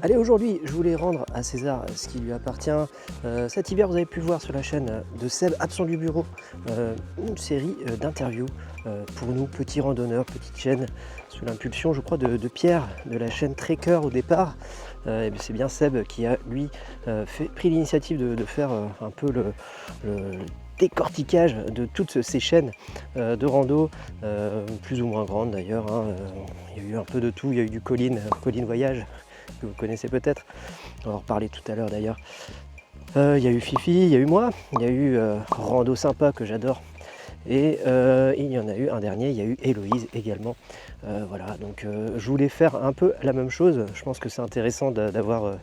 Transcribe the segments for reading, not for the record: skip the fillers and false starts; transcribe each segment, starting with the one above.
Allez, aujourd'hui, je voulais rendre à César ce qui lui appartient. Cet hiver, vous avez pu voir sur la chaîne de Seb, absent du bureau, une série d'interviews pour nous, petits randonneurs, petite chaîne, sous l'impulsion, je crois, de Pierre, de la chaîne Trekker au départ. Et c'est bien Seb qui a, lui, pris l'initiative de faire un peu le décortiquage de toutes ces chaînes de rando, plus ou moins grandes d'ailleurs. Il y a eu un peu de tout, il y a eu du Colline Voyage, que vous connaissez peut-être, on va en reparler tout à l'heure d'ailleurs. Il y a eu Fifi, il y a eu moi, il y a eu Rando Sympa que j'adore, et il y en a eu un dernier, il y a eu Héloïse également. Voilà, donc je voulais faire un peu la même chose. Je pense que c'est intéressant d'avoir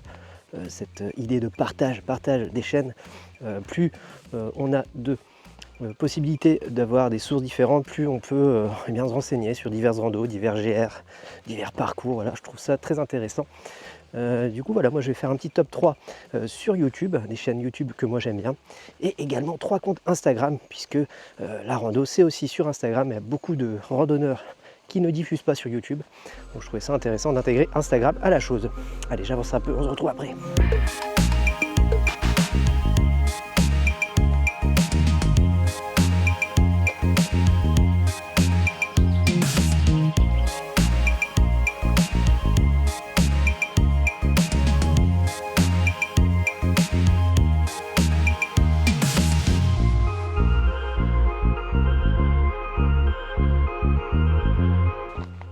cette idée de partage des chaînes. Plus on a de possibilités d'avoir des sources différentes, plus on peut bien se renseigner sur diverses randos, divers GR, divers parcours. Voilà, je trouve ça très intéressant. Du coup, voilà, moi je vais faire un petit top 3 sur YouTube, des chaînes YouTube que moi j'aime bien, et également 3 comptes Instagram, puisque la rando c'est aussi sur Instagram. Il y a beaucoup de randonneurs qui ne diffusent pas sur YouTube, donc je trouvais ça intéressant d'intégrer Instagram à la chose. Allez, j'avance un peu, on se retrouve après.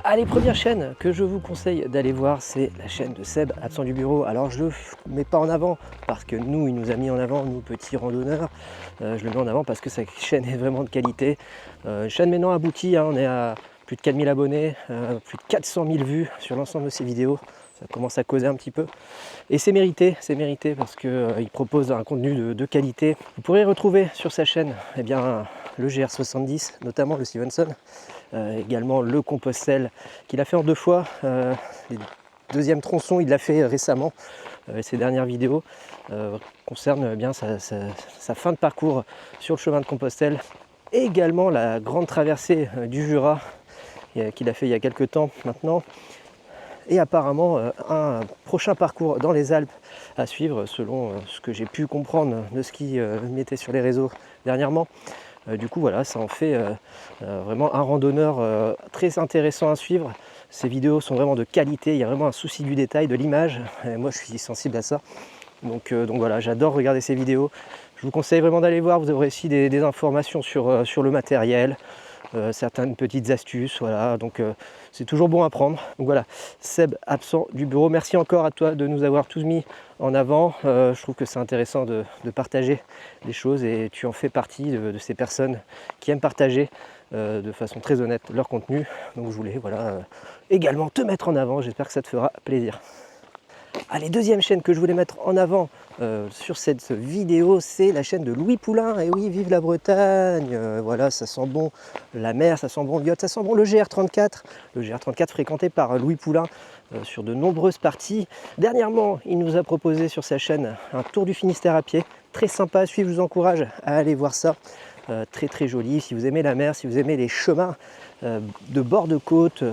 Allez, première chaîne que je vous conseille d'aller voir, c'est la chaîne de Seb, absent du bureau. Alors je ne le mets pas en avant parce que nous, il nous a mis en avant, nous petits randonneurs. Je le mets en avant parce que sa chaîne est vraiment de qualité. Chaîne maintenant aboutie, on est à plus de 4000 abonnés, plus de 400 000 vues sur l'ensemble de ses vidéos. Ça commence à causer un petit peu. Et c'est mérité parce qu'il propose un contenu de qualité. Vous pourrez retrouver sur sa chaîne bien, le GR70, notamment le Stevenson. Également le Compostelle qu'il a fait en 2 fois. Les deuxième tronçon, il l'a fait récemment. Ses dernières vidéos concernent bien sa fin de parcours sur le chemin de Compostelle. Et également la grande traversée du Jura qu'il a fait il y a quelques temps maintenant. Et apparemment un prochain parcours dans les Alpes à suivre selon ce que j'ai pu comprendre de ce qui m'était sur les réseaux dernièrement. Du coup voilà, ça en fait vraiment un randonneur très intéressant à suivre. Ces vidéos sont vraiment de qualité, il y a vraiment un souci du détail, de l'image, et moi je suis sensible à ça. Donc voilà, j'adore regarder ces vidéos. Je vous conseille vraiment d'aller voir, vous aurez aussi des informations sur le matériel, certaines petites astuces, voilà, donc c'est toujours bon à prendre. Donc voilà, Seb absent du bureau, merci encore à toi de nous avoir tous mis en avant. Je trouve que c'est intéressant de partager des choses et tu en fais partie de ces personnes qui aiment partager de façon très honnête leur contenu. Donc je voulais également te mettre en avant, j'espère que ça te fera plaisir. Allez, deuxième chaîne que je voulais mettre en avant sur cette vidéo, c'est la chaîne de Louis Poulain. Et oui, vive la Bretagne, voilà, ça sent bon la mer, ça sent bon le yacht, ça sent bon le GR34. Le GR34 fréquenté par Louis Poulain sur de nombreuses parties. Dernièrement, il nous a proposé sur sa chaîne un tour du Finistère à pied. Très sympa à suivre, je vous encourage à aller voir ça. Très très joli, si vous aimez la mer, si vous aimez les chemins de bord de côte,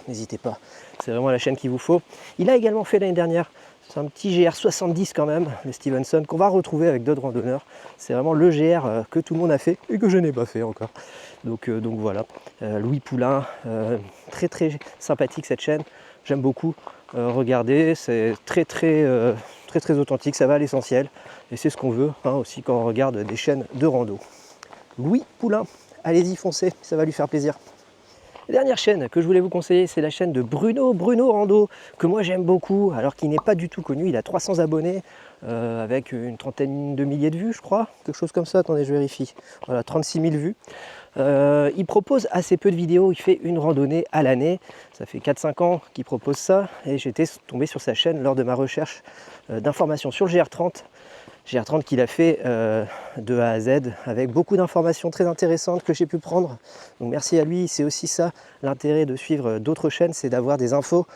n'hésitez pas, c'est vraiment la chaîne qu'il vous faut. Il a également fait l'année dernière, c'est un petit GR70 quand même, le Stevenson, qu'on va retrouver avec d'autres randonneurs. C'est vraiment le GR que tout le monde a fait et que je n'ai pas fait encore. Donc voilà, Louis Poulain, très très sympathique cette chaîne, j'aime beaucoup regarder, c'est très authentique, ça va à l'essentiel et c'est ce qu'on veut aussi quand on regarde des chaînes de rando. Louis Poulain, allez-y, foncez, ça va lui faire plaisir. La dernière chaîne que je voulais vous conseiller, c'est la chaîne de Bruno Rando, que moi j'aime beaucoup, alors qu'il n'est pas du tout connu. Il a 300 abonnés, avec une trentaine de milliers de vues, je crois, quelque chose comme ça. Attendez, je vérifie. Voilà, 36 000 vues. Il propose assez peu de vidéos, il fait une randonnée à l'année. Ça fait 4-5 ans qu'il propose ça, et j'étais tombé sur sa chaîne lors de ma recherche d'informations sur le GR30. GR30 qu'il a fait de A à Z avec beaucoup d'informations très intéressantes que j'ai pu prendre. Donc merci à lui, c'est aussi ça l'intérêt de suivre d'autres chaînes, c'est d'avoir des infos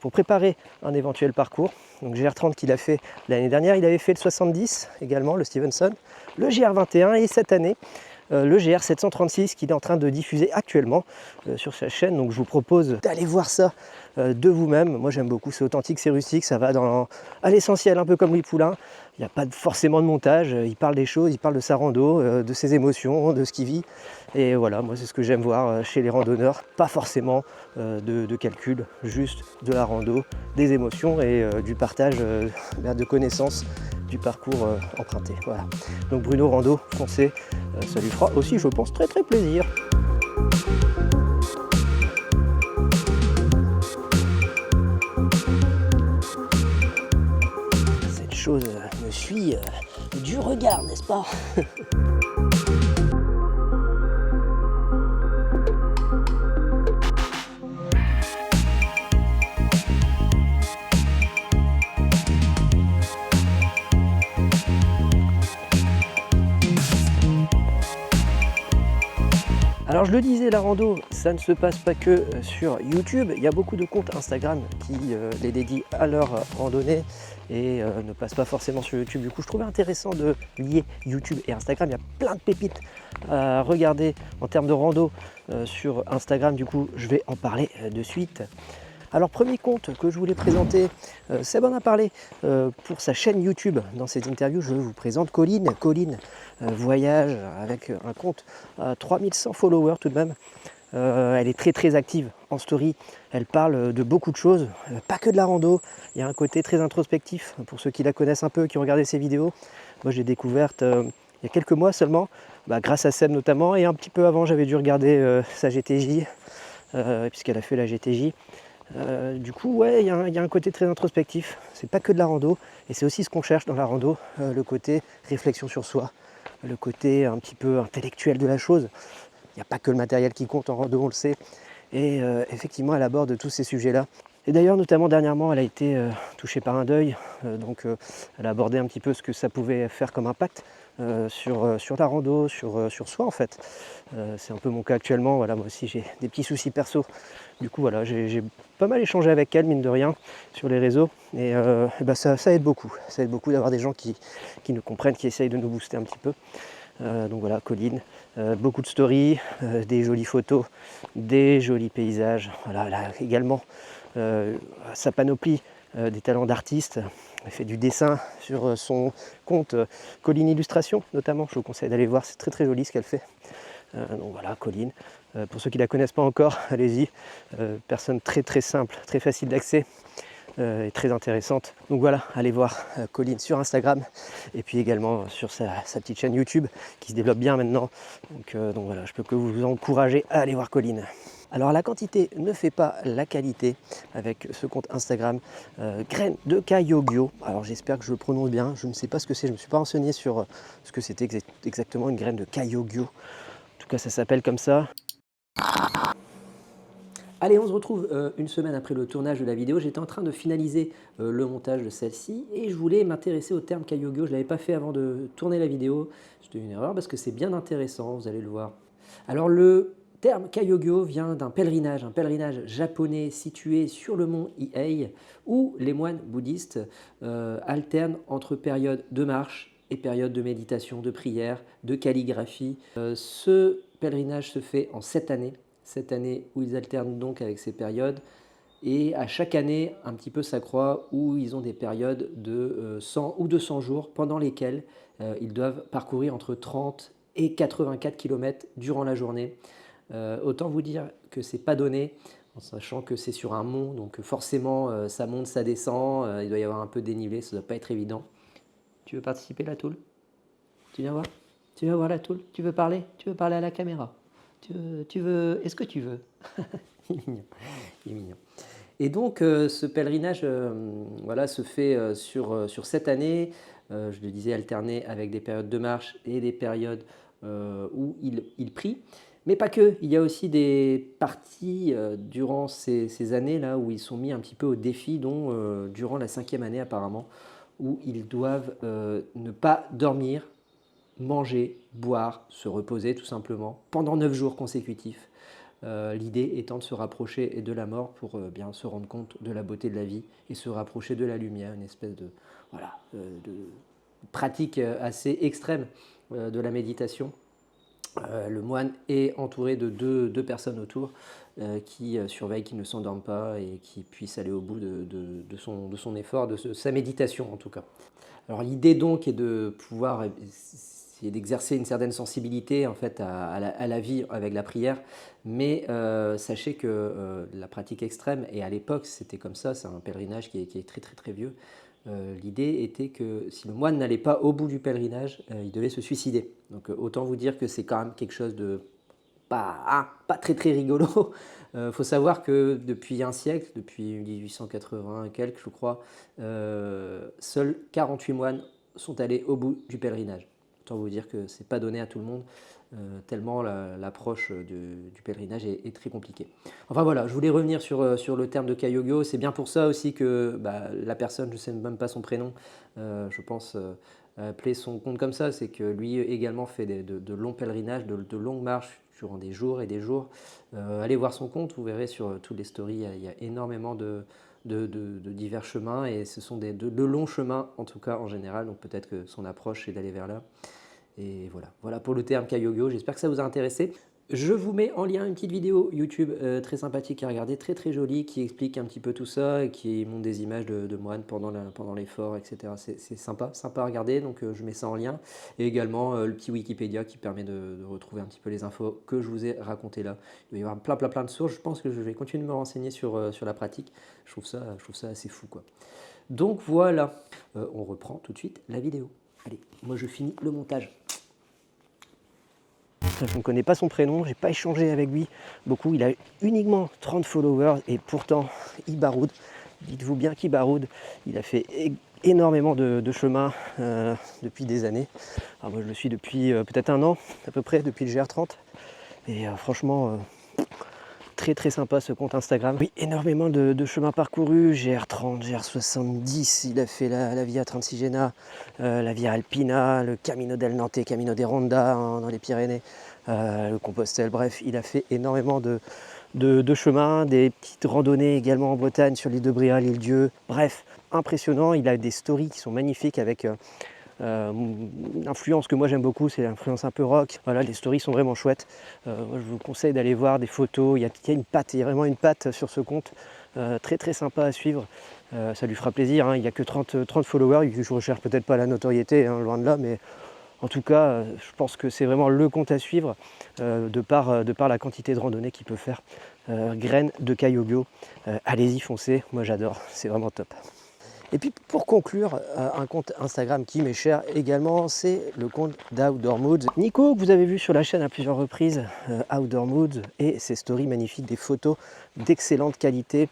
pour préparer un éventuel parcours. Donc GR30 qu'il a fait l'année dernière, il avait fait le 70 également, le Stevenson, le GR21 et cette année le GR 736 qu'il est en train de diffuser actuellement sur sa chaîne. Donc je vous propose d'aller voir ça de vous-même. Moi j'aime beaucoup, c'est authentique, c'est rustique, ça va à l'essentiel, un peu comme Louis Poulain. Il n'y a pas forcément de montage, il parle des choses, il parle de sa rando, de ses émotions, de ce qu'il vit. Et voilà, moi c'est ce que j'aime voir chez les randonneurs, pas forcément de calcul, juste de la rando, des émotions et du partage de connaissances du parcours emprunté. Voilà. Donc Bruno Rando, foncez, ça lui fera aussi, je pense, très plaisir. Cette chose me suit du regard, n'est-ce pas? Alors je le disais, la rando, ça ne se passe pas que sur YouTube. Il y a beaucoup de comptes Instagram qui les dédient à leur randonnée et ne passent pas forcément sur YouTube. Du coup, je trouvais intéressant de lier YouTube et Instagram. Il y a plein de pépites à regarder en termes de rando sur Instagram. Du coup, je vais en parler de suite. Alors premier compte que je voulais présenter, Seb en a parlé pour sa chaîne YouTube. Dans cette interview, je vous présente Colline. Colline voyage avec un compte à 3100 followers tout de même. Elle est très active en story. Elle parle de beaucoup de choses, pas que de la rando. Il y a un côté très introspectif pour ceux qui la connaissent un peu, qui ont regardé ses vidéos. Moi, j'ai découverte il y a quelques mois seulement, grâce à Seb notamment. Et un petit peu avant, j'avais dû regarder sa GTJ, puisqu'elle a fait la GTJ. Du coup, ouais, il y a un côté très introspectif. C'est pas que de la rando, et c'est aussi ce qu'on cherche dans la rando, le côté réflexion sur soi, le côté un petit peu intellectuel de la chose. Il n'y a pas que le matériel qui compte en rando, on le sait. Et effectivement, elle aborde tous ces sujets-là. Et d'ailleurs, notamment dernièrement, elle a été touchée par un deuil. Donc, elle a abordé un petit peu ce que ça pouvait faire comme impact sur la rando, sur soi en fait. C'est un peu mon cas actuellement. Voilà, moi aussi, j'ai des petits soucis perso. Du coup, voilà, j'ai pas mal échangé avec elle, mine de rien, sur les réseaux. Et ça aide beaucoup. Ça aide beaucoup d'avoir des gens qui nous comprennent, qui essayent de nous booster un petit peu. Donc voilà, Colline, beaucoup de stories, des jolies photos, des jolis paysages. Voilà, elle a également sa panoplie des talents d'artiste. Elle fait du dessin sur son compte Colline Illustration notamment. Je vous conseille d'aller voir, c'est très joli ce qu'elle fait. Donc voilà, Colline. Pour ceux qui ne la connaissent pas encore, allez-y. Personne très simple, très facile d'accès. Et très intéressante. Donc voilà, allez voir Colline sur Instagram et puis également sur sa petite chaîne YouTube qui se développe bien maintenant. Donc voilà, je peux que vous encourager à aller voir Colline. Alors la quantité ne fait pas la qualité avec ce compte Instagram Graines de Kayogyo. Alors j'espère que je le prononce bien, je ne sais pas ce que c'est, je ne me suis pas renseigné sur ce que c'était exactement une graine de Kayogyo. En tout cas ça s'appelle comme ça. Allez, on se retrouve une semaine après le tournage de la vidéo. J'étais en train de finaliser le montage de celle-ci et je voulais m'intéresser au terme Kayogyo. Je ne l'avais pas fait avant de tourner la vidéo. C'était une erreur parce que c'est bien intéressant, vous allez le voir. Alors le terme Kayogyo vient d'un pèlerinage, un pèlerinage japonais situé sur le mont Hiei où les moines bouddhistes alternent entre périodes de marche et périodes de méditation, de prière, de calligraphie. Ce pèlerinage se fait en 7 années. Cette année où ils alternent donc avec ces périodes et à chaque année un petit peu s'accroît où ils ont des périodes de 100 ou 200 jours pendant lesquels ils doivent parcourir entre 30 et 84 km durant la journée. Autant vous dire que c'est pas donné en sachant que c'est sur un mont donc forcément ça monte, ça descend, il doit y avoir un peu de dénivelé, ça doit pas être évident. Tu veux participer la Toule? Tu viens voir? Tu viens voir la Toule? Tu veux parler? Tu veux parler à la caméra? Tu veux, est-ce que tu veux? Il est mignon. Il est mignon. Et donc, ce pèlerinage voilà, se fait sur 7 années. Je le disais, alterné avec des périodes de marche et des périodes où il prie. Mais pas que. Il y a aussi des parties durant ces années-là où ils sont mis un petit peu au défi, dont durant la 5e année apparemment, où ils doivent ne pas dormir, manger, boire, se reposer tout simplement pendant 9 jours consécutifs. L'idée étant de se rapprocher de la mort pour bien se rendre compte de la beauté de la vie et se rapprocher de la lumière, une espèce de, de pratique assez extrême de la méditation. Le moine est entouré de deux personnes autour qui surveillent qu'il ne s'endorme pas et qui puisse aller au bout de son effort, sa méditation en tout cas. Alors l'idée donc est de pouvoir essayer d'exercer une certaine sensibilité en fait à la vie avec la prière, mais sachez que la pratique extrême, et à l'époque c'était comme ça, c'est un pèlerinage qui est très très très vieux, l'idée était que si le moine n'allait pas au bout du pèlerinage, il devait se suicider. Donc autant vous dire que c'est quand même quelque chose de pas très très rigolo. Faut savoir que depuis un siècle, depuis 1880 et quelques je crois, seuls 48 moines sont allés au bout du pèlerinage. Autant vous dire que c'est pas donné à tout le monde, tellement l'approche du pèlerinage est très compliquée. Enfin voilà, je voulais revenir sur le terme de Kayogyo. C'est bien pour ça aussi que la personne, je ne sais même pas son prénom, je pense appeler son compte comme ça, c'est que lui également fait de longs pèlerinages, de longues marches durant des jours et des jours. Allez voir son compte, vous verrez sur toutes les stories, il y a énormément de divers chemins et ce sont de longs chemins en tout cas en général, donc peut-être que son approche est d'aller vers là. Et voilà pour le terme Kayogyo, j'espère que ça vous a intéressé. Je vous mets en lien une petite vidéo YouTube très sympathique à regarder, très très jolie, qui explique un petit peu tout ça et qui montre des images de moines pendant l'effort, etc. C'est sympa à regarder, donc je mets ça en lien. Et également le petit Wikipédia qui permet de retrouver un petit peu les infos que je vous ai racontées là. Il va y avoir plein de sources, je pense que je vais continuer de me renseigner sur la pratique. Je trouve ça assez fou quoi. Donc voilà, on reprend tout de suite la vidéo. Allez, moi je finis le montage. Je ne connais pas son prénom, j'ai pas échangé avec lui beaucoup. Il a uniquement 30 followers et pourtant il baroude. Dites-vous bien qu'il baroude. Il a fait énormément de chemin depuis des années. Alors moi je le suis depuis peut-être un an à peu près, depuis le GR30. Et franchement, très sympa ce compte Instagram. Oui, énormément de chemin parcouru, GR30, GR70, il a fait la Via Transigena, la Via Alpina, le Camino del Nante, Camino de Ronda dans les Pyrénées, le Compostelle, bref, il a fait énormément de chemins, des petites randonnées également en Bretagne, sur l'île de Bréa, l'île Dieu, bref, impressionnant, il a des stories qui sont magnifiques avec l'influence que moi j'aime beaucoup, c'est l'influence un peu rock. Voilà, les stories sont vraiment chouettes. Moi, je vous conseille d'aller voir des photos. Il y a une patte, il y a vraiment une patte sur ce compte. Très sympa à suivre. Ça lui fera plaisir. Hein. Il n'y a que 30 followers. Je ne recherche peut-être pas la notoriété, hein, loin de là, mais en tout cas, je pense que c'est vraiment le compte à suivre de par la quantité de randonnées qu'il peut faire. Graines de Kayogyo. Allez-y, foncez. Moi j'adore. C'est vraiment top. Et puis pour conclure, un compte Instagram qui m'est cher également, c'est le compte d'Outdoor Moods. Nico, que vous avez vu sur la chaîne à plusieurs reprises, Outdoor Moods, et ses stories magnifiques, des photos d'excellente qualité,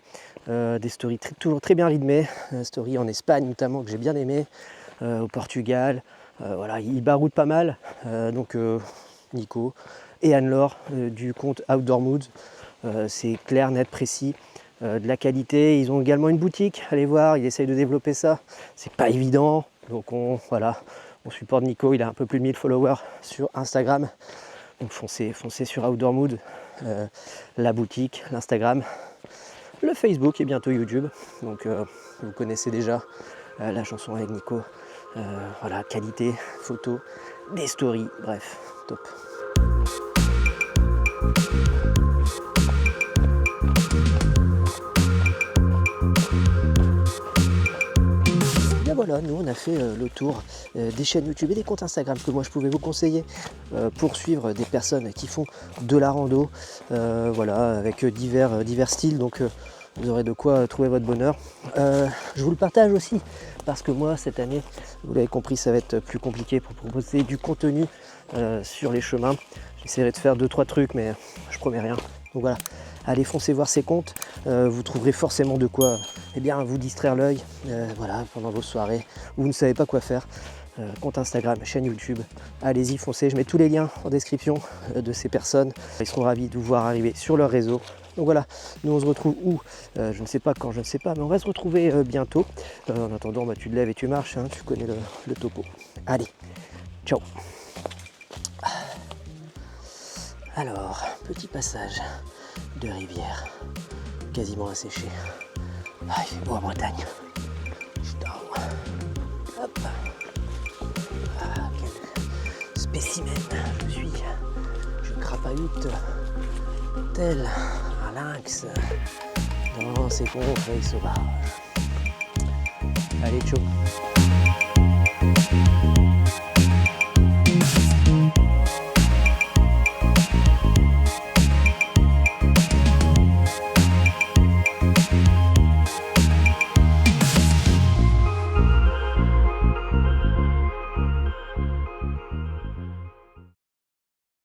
des stories toujours très bien rythmées, stories en Espagne notamment que j'ai bien aimé, au Portugal, voilà, il baroude pas mal, donc Nico et Anne-Laure du compte Outdoor Moods, c'est clair, net, précis. De la qualité, ils ont également une boutique, allez voir, ils essayent de développer ça, c'est pas évident, donc on supporte Nico, il a un peu plus de 1000 followers sur Instagram, donc foncez sur Outdoor Mood, la boutique, l'Instagram, le Facebook et bientôt YouTube, donc vous connaissez déjà la chanson avec Nico, voilà, qualité, photo, des stories, bref, top. Voilà, nous on a fait le tour des chaînes YouTube et des comptes Instagram que moi je pouvais vous conseiller pour suivre des personnes qui font de la rando, voilà, avec divers styles, donc vous aurez de quoi trouver votre bonheur. Je vous le partage aussi parce que moi cette année, vous l'avez compris, ça va être plus compliqué pour proposer du contenu sur les chemins. J'essaierai de faire 2-3 trucs mais je promets rien. Donc voilà, allez foncer voir ces comptes, vous trouverez forcément de quoi vous distraire l'œil voilà, pendant vos soirées où vous ne savez pas quoi faire. Compte Instagram, chaîne YouTube, allez-y, foncez, je mets tous les liens en description de ces personnes. Ils seront ravis de vous voir arriver sur leur réseau. Donc voilà, nous on se retrouve où je ne sais pas quand, je ne sais pas, mais on va se retrouver bientôt. En attendant, tu te lèves et tu marches, hein, tu connais le topo. Allez, ciao. Alors, petit passage de rivière, quasiment asséché. Ah, il fait beau en Bretagne. Putain. Hop. Ah, quel spécimen je suis. crapahute tel un lynx dans ses contrées sauvages. Allez, ciao.